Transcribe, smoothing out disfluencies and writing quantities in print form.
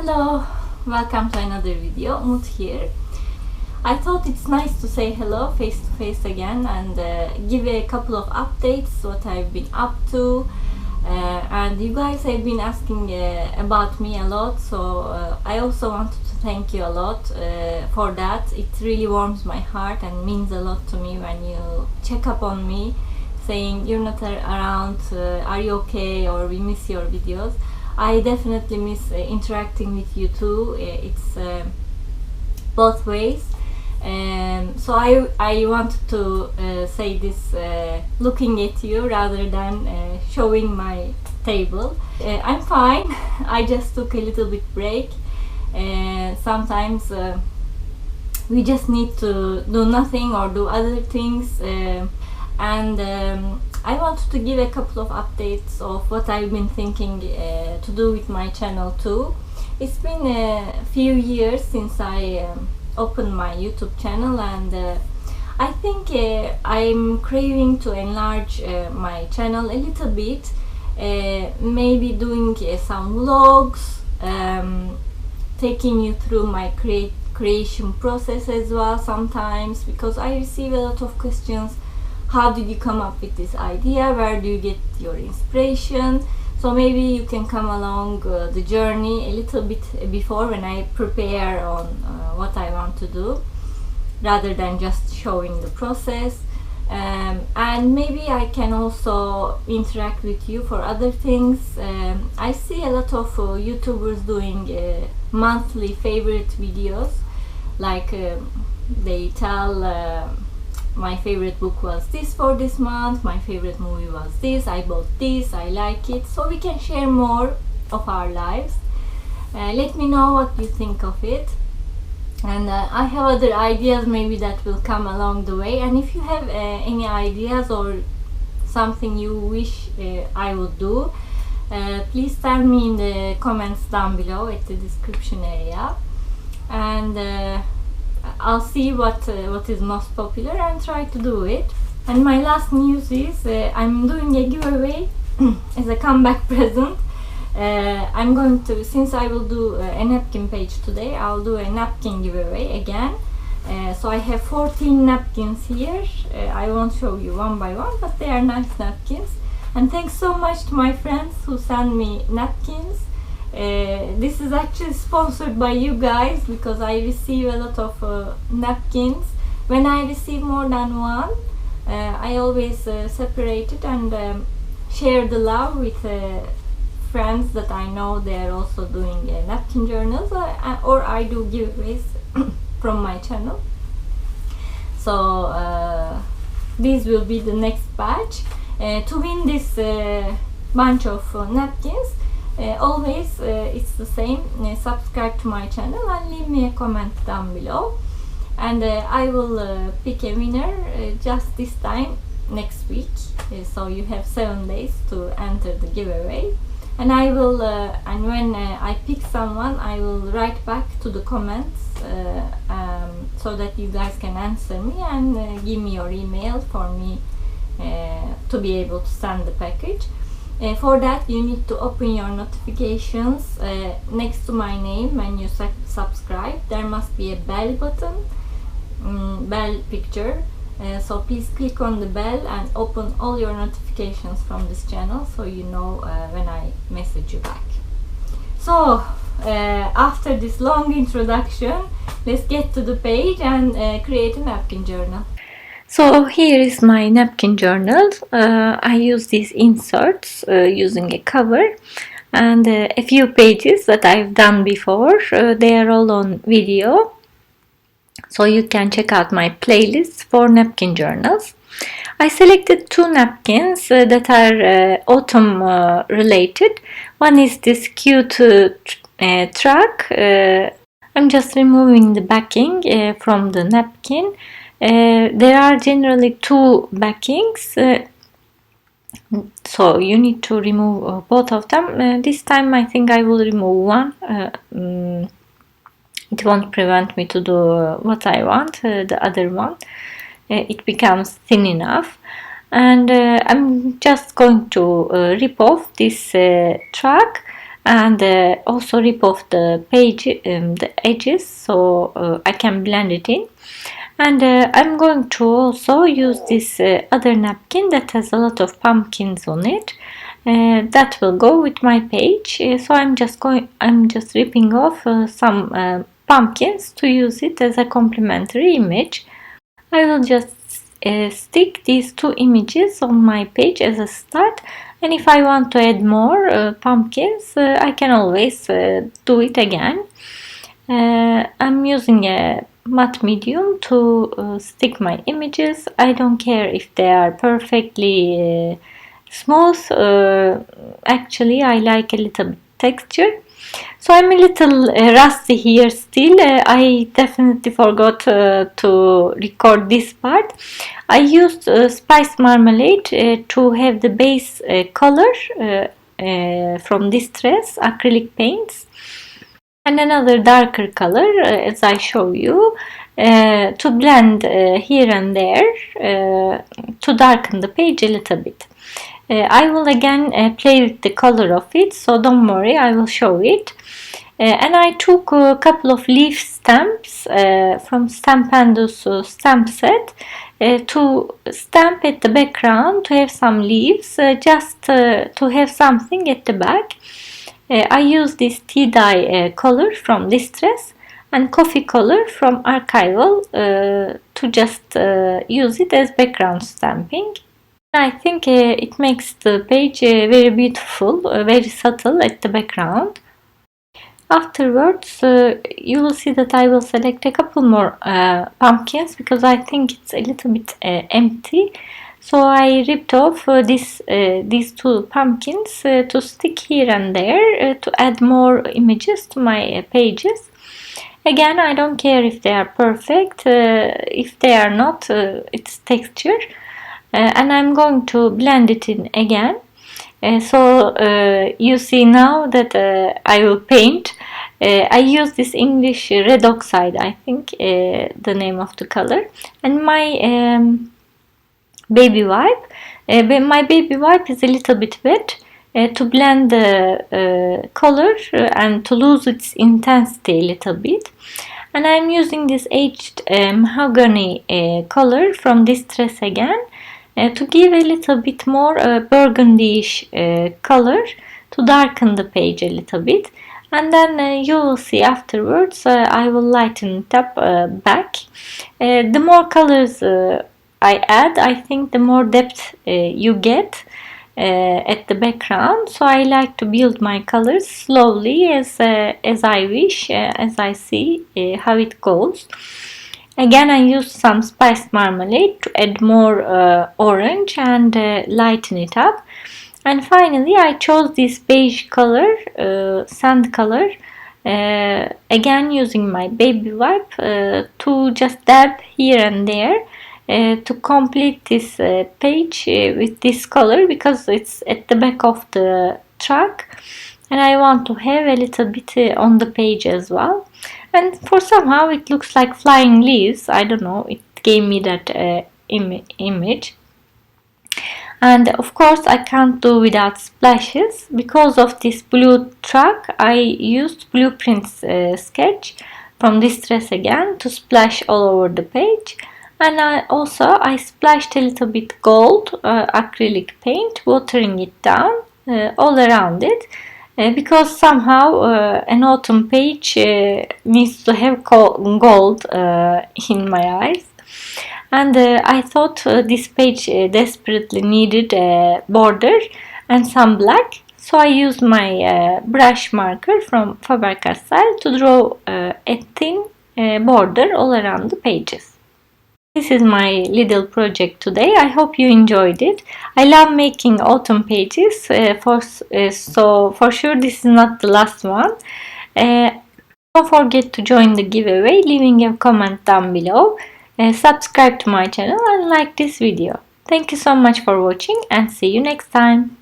Hello, welcome to another video. Umut here. I thought it's nice to say hello face to face again and give a couple of updates what I've been up to. And you guys have been asking about me a lot, so I also wanted to thank you a lot for that. It really warms my heart and means a lot to me when you check up on me saying you're not around, are you okay, or we miss your videos. I definitely miss interacting with you too. It's both ways. So I wanted to say this looking at you rather than showing my table. I'm fine. I just took a little bit break. Sometimes we just need to do nothing or do other things. I wanted to give a couple of updates of what I've been thinking to do with my channel too. It's been a few years since I opened my YouTube channel, and I think I'm craving to enlarge my channel a little bit, maybe doing some vlogs, taking you through my creation process as well sometimes, because I receive a lot of questions. How did you come up with this idea? Where do you get your inspiration? So maybe you can come along the journey a little bit before when I prepare on what I want to do, rather than just showing the process. And maybe I can also interact with you for other things. I see a lot of YouTubers doing monthly favorite videos, like they tell my favorite book was this for this month, my favorite movie was this, I bought this, I like it. So we can share more of our lives. Let me know what you think of it. And I have other ideas maybe that will come along the way. And if you have any ideas or something you wish I would do, please tell me in the comments down below at the description area. And I'll see what is most popular and try to do it. And my last news is I'm doing a giveaway as a comeback present. I'm going to, since I will do a napkin page today, I'll do a napkin giveaway again. So I have 14 napkins here. I won't show you one by one, but they are nice napkins. And thanks so much to my friends who send me napkins. This is actually sponsored by you guys, because I receive a lot of napkins. When I receive more than one, I always separate it and share the love with friends that I know they are also doing napkin journals, or I do giveaways from my channel. So these will be the next batch. To win this bunch of napkins, always it's the same. Subscribe to my channel and leave me a comment down below, and I will pick a winner just this time next week. So you have 7 days to enter the giveaway, and I will and when I pick someone, I will write back to the comments so that you guys can answer me and give me your email for me to be able to send the package. For that, you need to open your notifications. Next to my name, when you subscribe, there must be a bell button, bell picture. So please click on the bell and open all your notifications from this channel, so you know when I message you back. So after this long introduction, let's get to the page and create a napkin journal. So here is my napkin journal. I use these inserts using a cover and a few pages that I've done before. They are all on video, so you can check out my playlist for napkin journals. I selected 2 napkins that are autumn related. One is this cute truck. I'm just removing the backing from the napkin. There are generally 2 backings, so you need to remove both of them. This time I think I will remove one. It won't prevent me to do what I want. The other one, it becomes thin enough. And I'm just going to rip off this track and also rip off the page, the edges, so I can blend it in. And I'm going to also use this other napkin that has a lot of pumpkins on it. That will go with my page. So I'm just ripping off some pumpkins to use it as a complementary image. I will just stick these two images on my page as a start, and if I want to add more pumpkins, I can always do it again. I'm using a matte medium to stick my images. I don't care if they are perfectly smooth. Actually, I like a little texture. So I'm a little rusty here still. I definitely forgot to record this part. I used spice marmalade to have the base color from Distress acrylic paints, and another darker color as I show you to blend here and there to darken the page a little bit. I will again play with the color of it, so don't worry, I will show it. And I took a couple of leaf stamps from Stampendo's stamp set to stamp at the background, to have some leaves, just to have something at the back. I use this tea dye color from Distress and coffee color from Archival to just use it as background stamping. I think it makes the page very beautiful, very subtle at the background. Afterwards, you will see that I will select a couple more pumpkins because I think it's a little bit empty. So I ripped off these two pumpkins to stick here and there to add more images to my pages. Again, I don't care if they are perfect. If they are not, it's texture. And I'm going to blend it in again. So you see now that I will paint. I use this English red oxide, I think the name of the color, and my baby wipe. My baby wipe is a little bit wet to blend the color and to lose its intensity a little bit. And I'm using this aged mahogany color from Distress again to give a little bit more burgundy-ish color to darken the page a little bit. And then you will see afterwards I will lighten it up back. The more colors I add, I think the more depth you get at the background. So I like to build my colors slowly as I wish, as I see how it goes. Again, I used some spiced marmalade to add more orange and lighten it up. And finally, I chose this beige color, sand color, again using my baby wipe to just dab here and there to complete this page with this color, because it's at the back of the truck and I want to have a little bit on the page as well. And for somehow it looks like flying leaves. I don't know, it gave me that image. And of course I can't do without splashes. Because of this blue truck, I used Blueprint's sketch from Distress again to splash all over the page. And I splashed a little bit gold acrylic paint, watering it down all around it. Because somehow an autumn page needs to have gold in my eyes. And I thought this page desperately needed a border and some black. So I used my brush marker from Faber-Castell to draw a thin border all around the pages. This is my little project today. I hope you enjoyed it. I love making autumn pages, so for sure this is not the last one. Don't forget to join the giveaway, leaving a comment down below. Subscribe to my channel and like this video. Thank you so much for watching and see you next time.